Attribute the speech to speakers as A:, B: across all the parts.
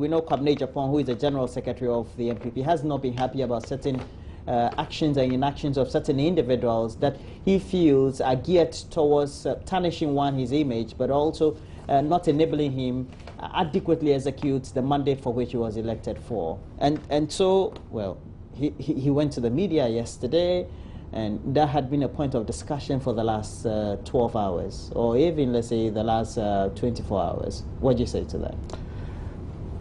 A: we know Kwabena Agyapong, who is the General Secretary of the NPP, has not been happy about certain actions and inactions of certain individuals that he feels are geared towards tarnishing his image, but also not enabling him adequately execute the mandate for which he was elected for. And so, well, he went to the media yesterday, and that had been a point of discussion for the last 12 hours, or even, let's say, the last 24 hours. What do you say to that?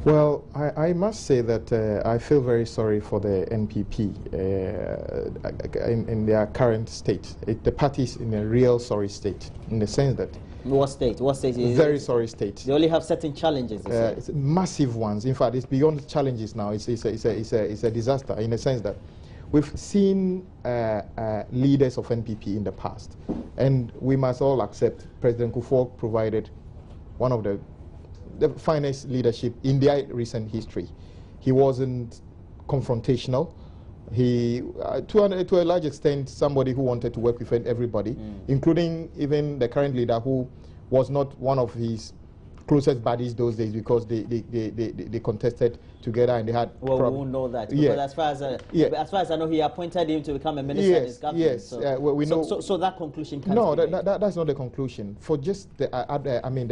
B: Well, I must say that I feel very sorry for the NPP in their current state. The party is in a real sorry state, in the sense that...
A: What state? What state is
B: very sorry state.
A: They only have certain challenges.
B: It's massive ones. In fact, it's beyond challenges now. It's a disaster, in the sense that we've seen leaders of NPP in the past, and we must all accept President Akuffo provided one of the finest leadership in their recent history. He wasn't confrontational. He, to a large extent, somebody who wanted to work with everybody, including even the current leader, who was not one of his closest buddies those days, because they contested together and they had.
A: Well, we won't know that. Because as far as I know, he appointed him to become a minister in his government.
B: Yes, well, we know.
A: So that conclusion can't
B: no,
A: be made.
B: That's not the conclusion. For just the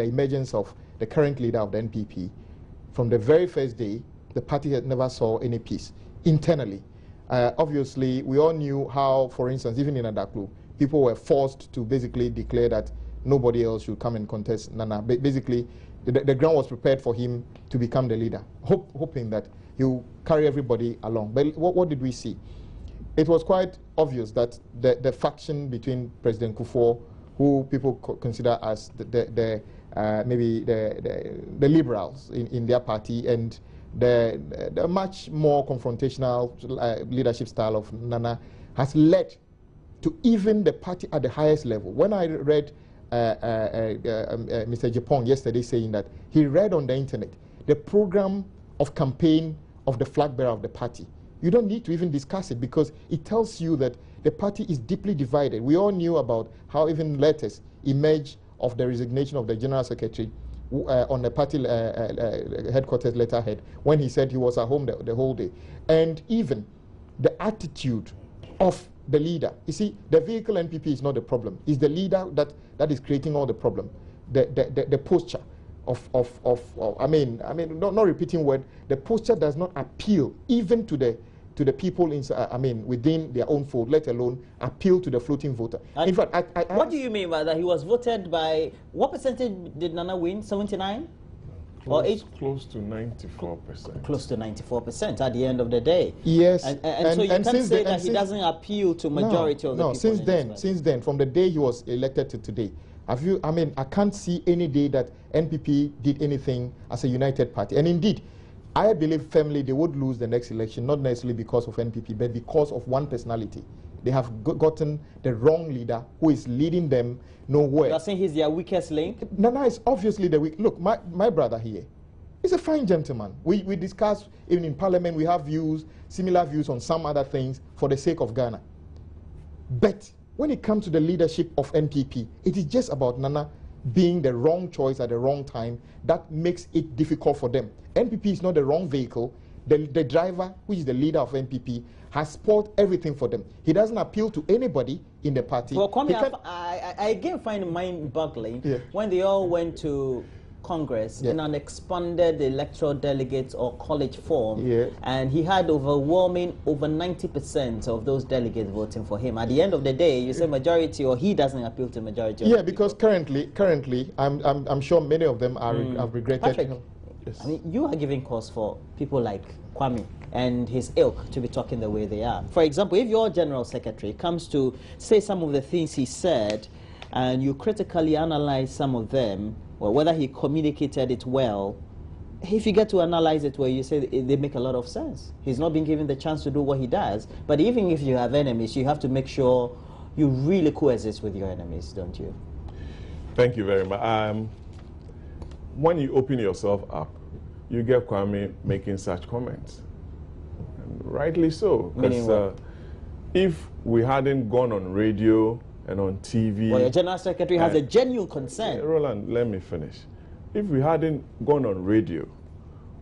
B: emergence of the current leader of the NPP, from the very first day, the party had never saw any peace internally. Obviously, we all knew how, for instance, even in Adaklu, people were forced to basically declare that nobody else should come and contest Nana. Basically, the ground was prepared for him to become the leader, hoping that he will carry everybody along. But what did we see? It was quite obvious that the faction between President Akuffo, who people consider as maybe the liberals in their party, and the much more confrontational leadership style of Nana, has led to even the party at the highest level. When I read Mr. Agyapong yesterday saying that he read on the internet the program of campaign of the flag bearer of the party, you don't need to even discuss it, because it tells you that the party is deeply divided. We all knew about how even letters emerged of the resignation of the General Secretary on the party headquarters letterhead, when he said he was at home the whole day. And even the attitude of the leader. You see, the vehicle NPP is not the problem. It's the leader that is creating all the problem. The posture of I mean, not repeating word. The posture does not appeal even to the people within their own fold, let alone appeal to the floating voter. In fact,
A: what do you mean by that? He was voted by, what percentage did Nana win? 79? Or
C: close to 94%.
A: Close to 94% at the end of the day.
B: Yes.
A: And so you can't say that he doesn't appeal to majority of the people.
B: No, since then, from the day he was elected to today, I can't see any day that NPP did anything as a united party. And indeed, I believe firmly they would lose the next election, not necessarily because of NPP, but because of one personality. They have gotten the wrong leader who is leading them nowhere.
A: You're saying he's their weakest link?
B: Nana is obviously the weak. Look, my brother here is a fine gentleman. We discuss, even in Parliament, we have similar views on some other things for the sake of Ghana. But when it comes to the leadership of NPP, it is just about Nana being the wrong choice at the wrong time that makes it difficult for them. NPP is not the wrong vehicle. The driver, which is the leader of NPP, has spoiled everything for them. He doesn't appeal to anybody in the party.
A: Well, I again find it mind-boggling when they all went to Congress in an expanded electoral delegates or college form, and he had over 90% of those delegates voting for him. At the end of the day, you say majority, or he doesn't appeal to majority.
B: Yeah, because currently, I'm sure many of them have regretted.
A: Patrick, I mean, you are giving cause for people like Kwame and his ilk to be talking the way they are. For example, if your General Secretary comes to say some of the things he said, and you critically analyze some of them, or whether he communicated it well, if you get to analyze it where you say they make a lot of sense. He's not being given the chance to do what he does. But even if you have enemies, you have to make sure you really coexist with your enemies, don't you?
C: Thank you very much. When you open yourself up, you get Kwame making such comments. And rightly so. Because if we hadn't gone on radio and on TV...
A: Well, your General Secretary has a genuine concern.
C: Roland, let me finish. If we hadn't gone on radio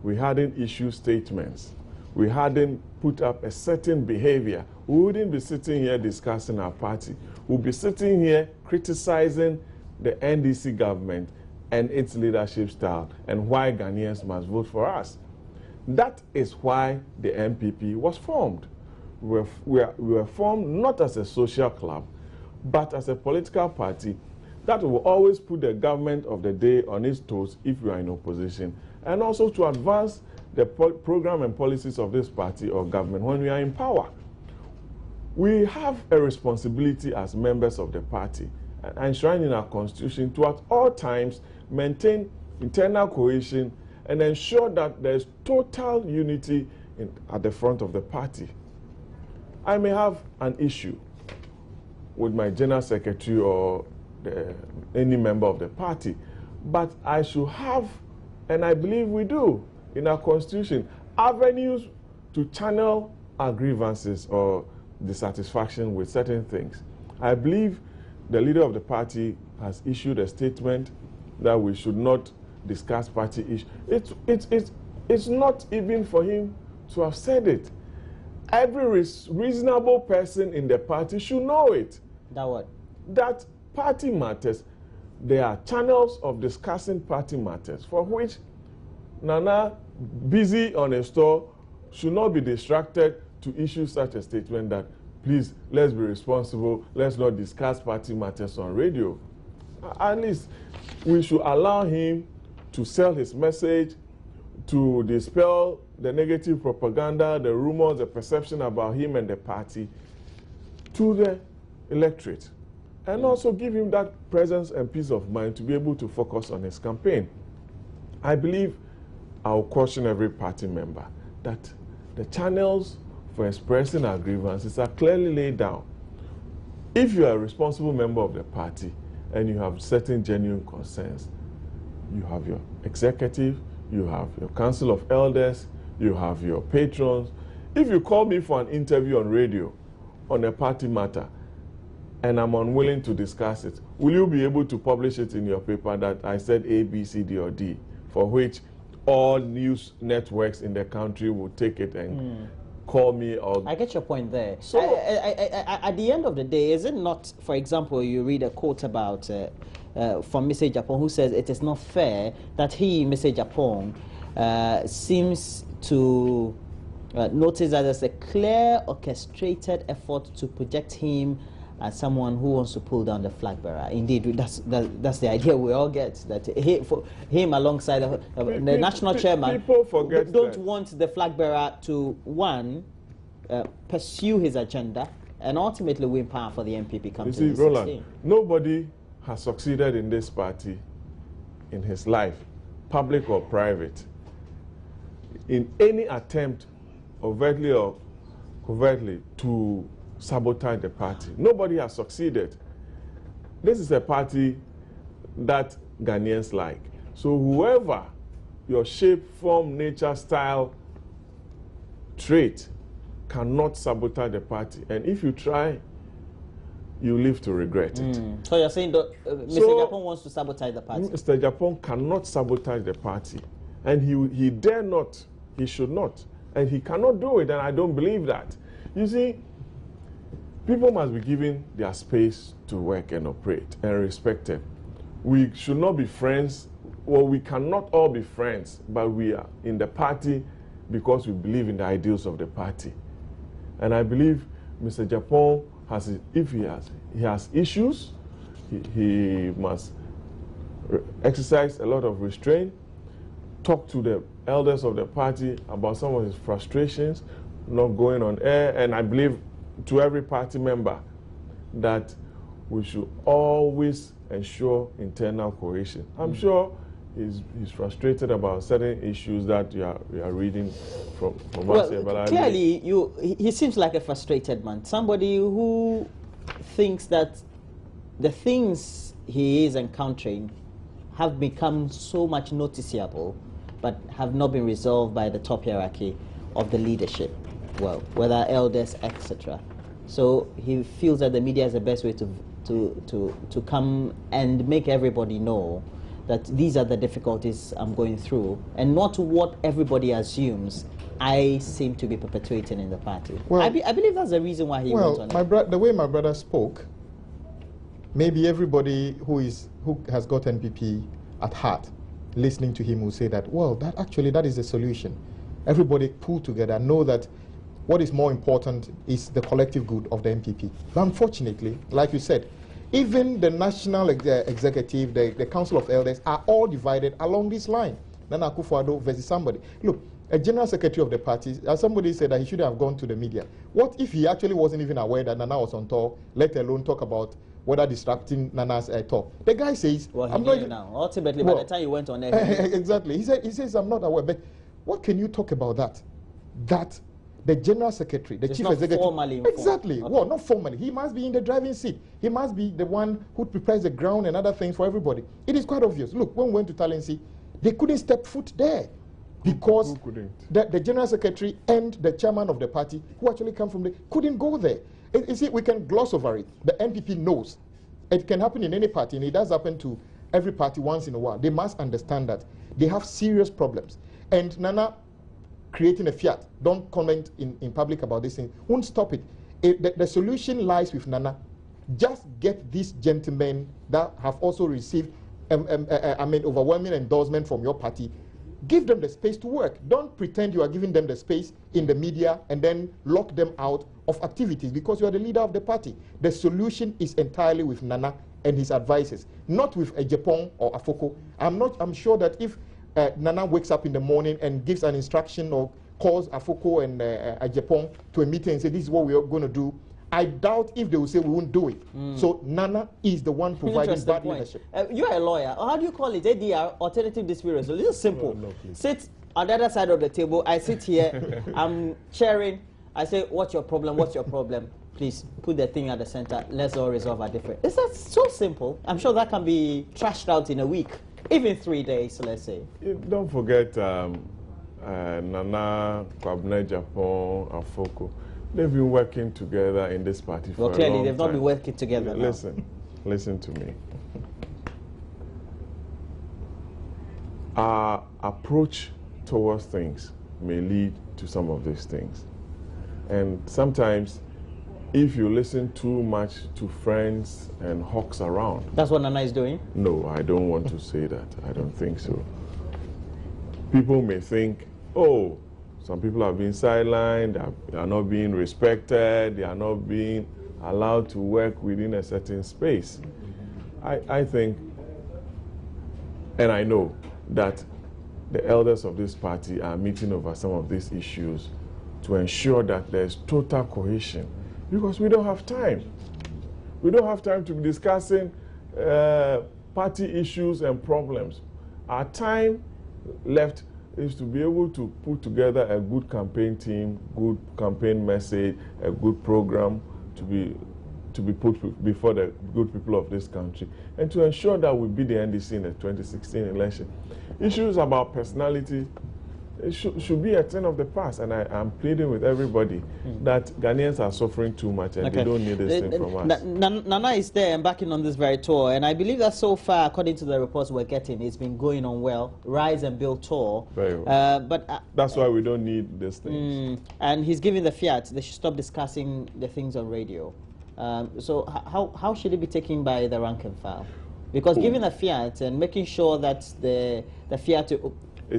C: we hadn't issued statements, we hadn't put up a certain behavior, we wouldn't be sitting here discussing our party. We'll be sitting here criticizing the NDC government and its leadership style and why Ghanaians must vote for us. That is why the MPP was formed. We were formed not as a social club, but as a political party that will always put the government of the day on its toes if we are in opposition, and also to advance the program and policies of this party or government when we are in power. We have a responsibility as members of the party, enshrined in our constitution, to at all times maintain internal cohesion and ensure that there is total unity at the front of the party. I may have an issue with my general secretary or any member of the party, but I should have, and I believe we do, in our constitution, avenues to channel our grievances or dissatisfaction with certain things. I believe the leader of the party has issued a statement that we should not discuss party issues. It's not even for him to have said it. Every reasonable person in the party should know it.
A: That what?
C: That party matters, there are channels of discussing party matters for which Nana, busy on a store, should not be distracted to issue such a statement that, please, let's be responsible, let's not discuss party matters on radio. At least we should allow him to sell his message, to dispel the negative propaganda, the rumors, the perception about him and the party to the electorate, and also give him that presence and peace of mind to be able to focus on his campaign. I believe I'll caution every party member that the channels for expressing our grievances are clearly laid down. If you are a responsible member of the party and you have certain genuine concerns, you have your executive, you have your council of elders, you have your patrons. If you call me for an interview on radio on a party matter and I'm unwilling to discuss it, will you be able to publish it in your paper that I said A, B, C, D, or D, for which all news networks in the country will take it and call me? Or
A: I get your point there.
C: So,
A: at the end of the day, is it not, for example, you read a quote about from Mr. Agyapong, who says it is not fair that he, Mr. Agyapong, seems to notice that there's a clear orchestrated effort to project him as someone who wants to pull down the flag bearer. Indeed, that's the idea we all get, that for him alongside the national chairman,
C: people forget
A: don't
C: that.
A: want the flag bearer to, one, pursue his agenda and ultimately win power for the MPP come
C: you see,
A: 2016.
C: Roland, nobody has succeeded in this party in his life, public or private, in any attempt, overtly or covertly, to sabotage the party. Nobody has succeeded. This is a party that Ghanaians like. So whoever your shape, form, nature, style, trait cannot sabotage the party. And if you try, you live to regret it.
A: So you're saying that Mr. Agyapong wants to sabotage the party?
C: Mr. Agyapong cannot sabotage the party. And he dare not, he should not. And he cannot do it, and I don't believe that. You see, people must be given their space to work and operate and respected. We should not be friends, or we cannot all be friends, but we are in the party because we believe in the ideals of the party. And I believe Mr. Agyapong has, if he has issues, he must exercise a lot of restraint, talk to the elders of the party about some of his frustrations, not going on air, and I believe to every party member that we should always ensure internal cohesion. I'm sure he's frustrated about certain issues that you are reading from us here. But
A: clearly, he seems like a frustrated man, somebody who thinks that the things he is encountering have become so much noticeable, but have not been resolved by the top hierarchy of the leadership, well, whether elders, etc. So he feels that the media is the best way to come and make everybody know that these are the difficulties I'm going through, and not what everybody assumes I seem to be perpetuating in the party.
B: Well,
A: I believe that's the reason why he went on it.
B: The way my brother spoke, maybe everybody who has got NPP at heart, listening to him, will say that, well, that is the solution. Everybody pull together, know that what is more important is the collective good of the NPP. But unfortunately, like you said, even the national executive, the Council of Elders are all divided along this line. Nana Akuffo Addo versus somebody. Look, a general secretary of the party, as somebody said that he should have gone to the media. What if he actually wasn't even aware that Nana was on tour, let alone talk about whether distracting Nana's talk? The guy says,
A: well,
B: I'm not even
A: now. Ultimately, by the time you went on there,
B: exactly. He says, I'm not aware. But what can you talk about that? That the general secretary, the chief executive,
A: formally informed.
B: Exactly.
A: Okay.
B: Well, not formally. He must be in the driving seat. He must be the one who prepares the ground and other things for everybody. It is quite obvious. Look, when we went to Talensi, they couldn't step foot there because the general secretary and the chairman of the party, who actually come from couldn't go there. You see, we can gloss over it. The NPP knows it can happen in any party, and it does happen to every party once in a while. They must understand that they have serious problems. And Nana creating a fiat, don't comment in public about this thing, won't stop it. The solution lies with Nana. Just get these gentlemen that have also received overwhelming endorsement from your party. Give them the space to work. Don't pretend you are giving them the space in the media and then lock them out of activities because you are the leader of the party. The solution is entirely with Nana and his advisors, not with Agyapong or Afoko. I'm sure that if Nana wakes up in the morning and gives an instruction or calls Afoko and Agyapong to a meeting and say, this is what we are going to do, I doubt if they will say we won't do it. So Nana is the one providing that leadership.
A: You're a lawyer. How do you call it? ADR, alternative dispute resolution. This is simple. No, sit on the other side of the table. I sit here. I'm chairing. I say, what's your problem? What's your problem? Please put the thing at the center. Let's all resolve our difference. It's that so simple. I'm sure that can be trashed out in a week. Even 3 days, let's say.
C: Don't forget Nana, Kwabena Agyapong, Afoko. They've been working together in this party for a long time. Well, clearly,
A: they've not been working together now.
C: Listen to me. Our approach towards things may lead to some of these things. And sometimes, if you listen too much to friends and hawks around.
A: That's what Nana is doing?
C: No, I don't want to say that. I don't think so. People may think, oh, some people are being sidelined, they are not being respected, they are not being allowed to work within a certain space. I think, and I know, that the elders of this party are meeting over some of these issues to ensure that there's total cohesion. Because we don't have time. We don't have time to be discussing party issues and problems. Our time left is to be able to put together a good campaign team, good campaign message, a good program to be put before the good people of this country, and to ensure that we beat the NDC in the 2016 election. Issues about personality, it should be a thing of the past, and I'm pleading with everybody that Ghanaians are suffering too much and they don't need this thing from us.
A: Nana is there embarking on this very tour, and I believe that so far, according to the reports we're getting, it's been going on well. Rise and Build tour.
C: Very well.
A: But
C: that's why we don't need these things.
A: And he's giving the fiat. They should stop discussing the things on radio. So how should it be taken by the rank and file? Because giving a fiat and making sure that the fiat...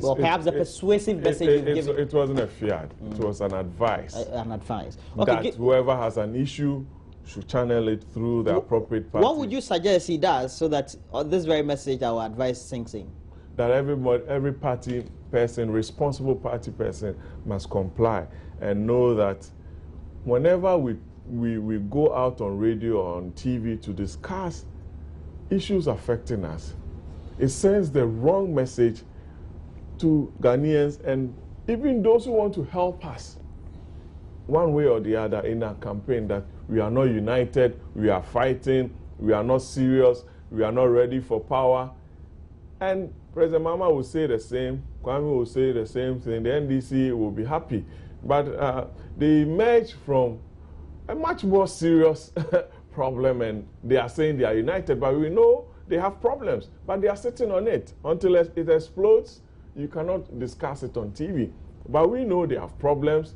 A: well, perhaps a persuasive message you've given.
C: It wasn't a fiat. It was an advice.
A: An advice. Okay,
C: that whoever has an issue should channel it through the appropriate party.
A: What would you suggest he does so that this very message, our advice, sinks in?
C: That every party person, responsible party person, must comply and know that whenever we go out on radio or on TV to discuss issues affecting us, it sends the wrong message to Ghanaians and even those who want to help us one way or the other in our campaign, that we are not united, we are fighting, we are not serious, we are not ready for power. And President Mama will say the same, Kwame will say the same thing, the NDC will be happy. But they emerge from a much more serious problem, and they are saying they are united, but we know they have problems, but they are sitting on it. Until it explodes, you cannot discuss it on TV. But we know they have problems.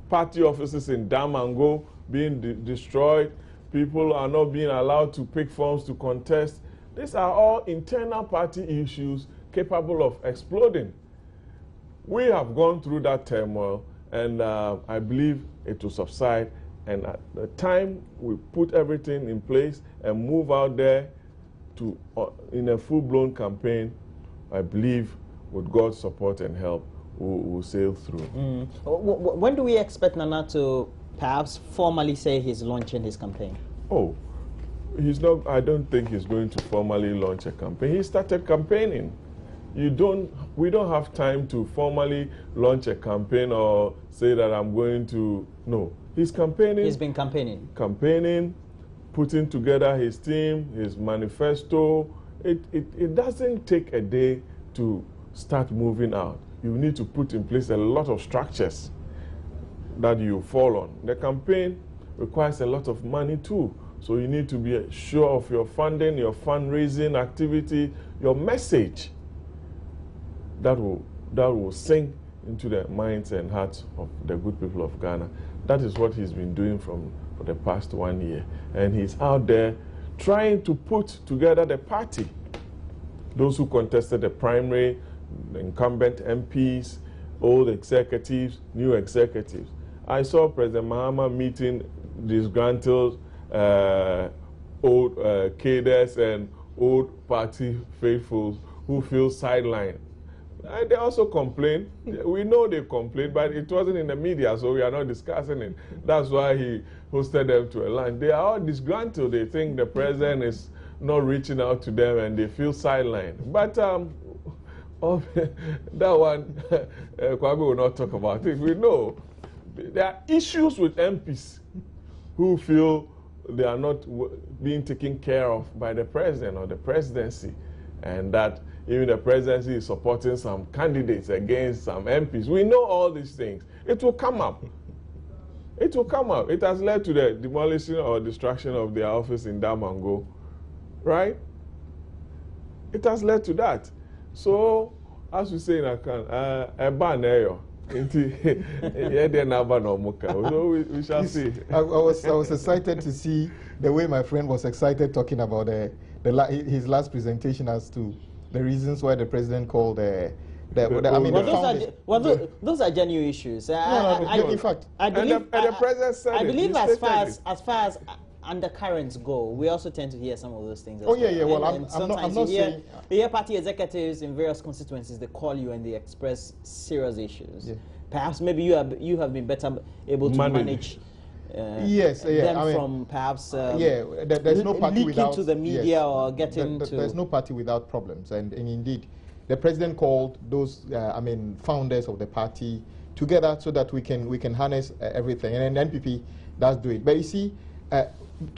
C: Party offices in Damango being destroyed. People are not being allowed to pick forms to contest. These are all internal party issues capable of exploding. We have gone through that turmoil, and I believe it will subside. And at the time we put everything in place and move out there to in a full-blown campaign, I believe with God's support and help, we'll sail through.
A: When do we expect Nana to perhaps formally say he's launching his campaign?
C: Oh, he's not. I don't think he's going to formally launch a campaign. He started campaigning. We don't have time to formally launch a campaign or say that I'm going to. No, he's campaigning.
A: He's been campaigning.
C: Campaigning, putting together his team, his manifesto. It doesn't take a day to start moving out. You need to put in place a lot of structures that you fall on. The campaign requires a lot of money too. So you need to be sure of your funding, your fundraising activity, your message that will sink into the minds and hearts of the good people of Ghana. That is what he's been doing for the past 1 year. And he's out there trying to put together the party. Those who contested the primary, the incumbent MPs, old executives, new executives. I saw President Mahama meeting disgruntled old cadres and old party faithfuls who feel sidelined. They also complain. We know they complain, but it wasn't in the media, so we are not discussing it. That's why he hosted them to a lunch. They are all disgruntled. They think the president is not reaching out to them and they feel sidelined. But that one, Kwabena will not talk about it. We know there are issues with MPs who feel they are not being taken care of by the president or the presidency, and that even the presidency is supporting some candidates against some MPs. We know all these things. It will come up. It will come up. It has led to the demolition or destruction of their office in Damango, right? It has led to that. So, as we say in Akan, so we shall see.
B: I was excited to see the way my friend was excited talking about his last presentation as to the reasons why the president called those are genuine issues.
A: In fact, I believe
C: as
A: far as undercurrents go, we also tend to hear some of those things.
B: Well, I'm not saying.
A: You hear party executives in various constituencies, they call you and they express serious issues. Yeah. Perhaps maybe you have been better able to manage. Them from perhaps
B: there's no party
A: leaking to the media or getting to.
B: There's no party without problems, and indeed, the president called those founders of the party together so that we can harness everything, and then NPP does do it. But you see,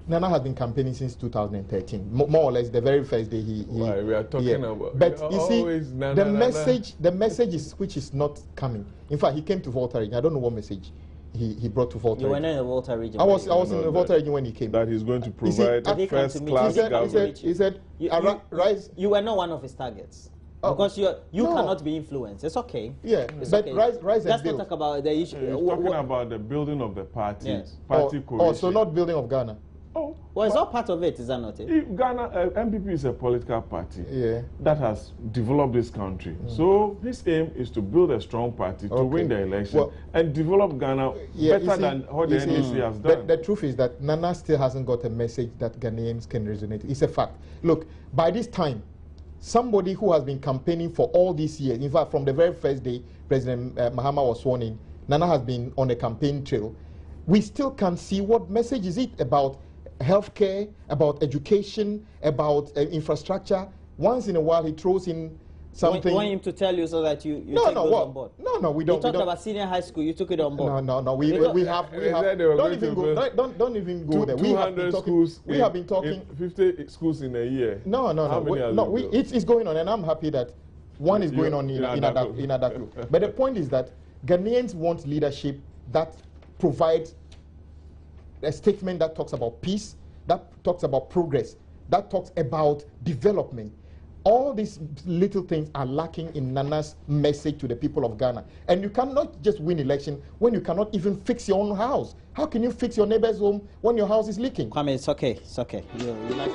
B: Nana has been campaigning since 2013, more or less the very first day he
C: we are talking about.
B: But you see, the message is which is not coming. In fact, he came to Volta region. I don't know what message he brought to Volta.
A: You were not in the Volta region.
B: I was in the Volta region when he came.
C: That he's going to provide first-class government.
B: He said, rise.
A: You were not one of his targets. Because you cannot be influenced. It's okay.
B: Yeah,
A: it's
B: but
A: okay.
B: Rise
A: Let's
B: and build.
A: not talk about the issue.
C: He's talking about the building of the party.
A: Yes.
C: Party coalition.
B: So not building of Ghana.
A: Well, it's all part of it, is that not it?
C: Ghana, MPP is a political party that has developed this country. So his aim is to build a strong party to win the election and develop Ghana better than what the NDC has done.
B: The truth is that Nana still hasn't got a message that Ghanaians can resonate. It's a fact. Look, by this time, somebody who has been campaigning for all these years, in fact, from the very first day President Mahama was sworn in, Nana has been on a campaign trail. We still can't see what message is it about healthcare, about education, about infrastructure. Once in a while, he throws in something.
A: You want him to tell you so that you take those on board?
B: No, we don't.
A: You talked about senior high school, you took it on board.
B: No, we have. Don't even go there. We have been talking. We have been talking.
C: 50 schools in a year.
B: No. It's going on, and I'm happy that one is going on in Addo. But the point is that Ghanaians want leadership that provides a statement that talks about peace, that talks about progress, that talks about development. All these little things are lacking in Nana's message to the people of Ghana. And you cannot just win election when you cannot even fix your own house. How can you fix your neighbor's home when your house is leaking?
A: Kwame, it's okay. It's okay. You like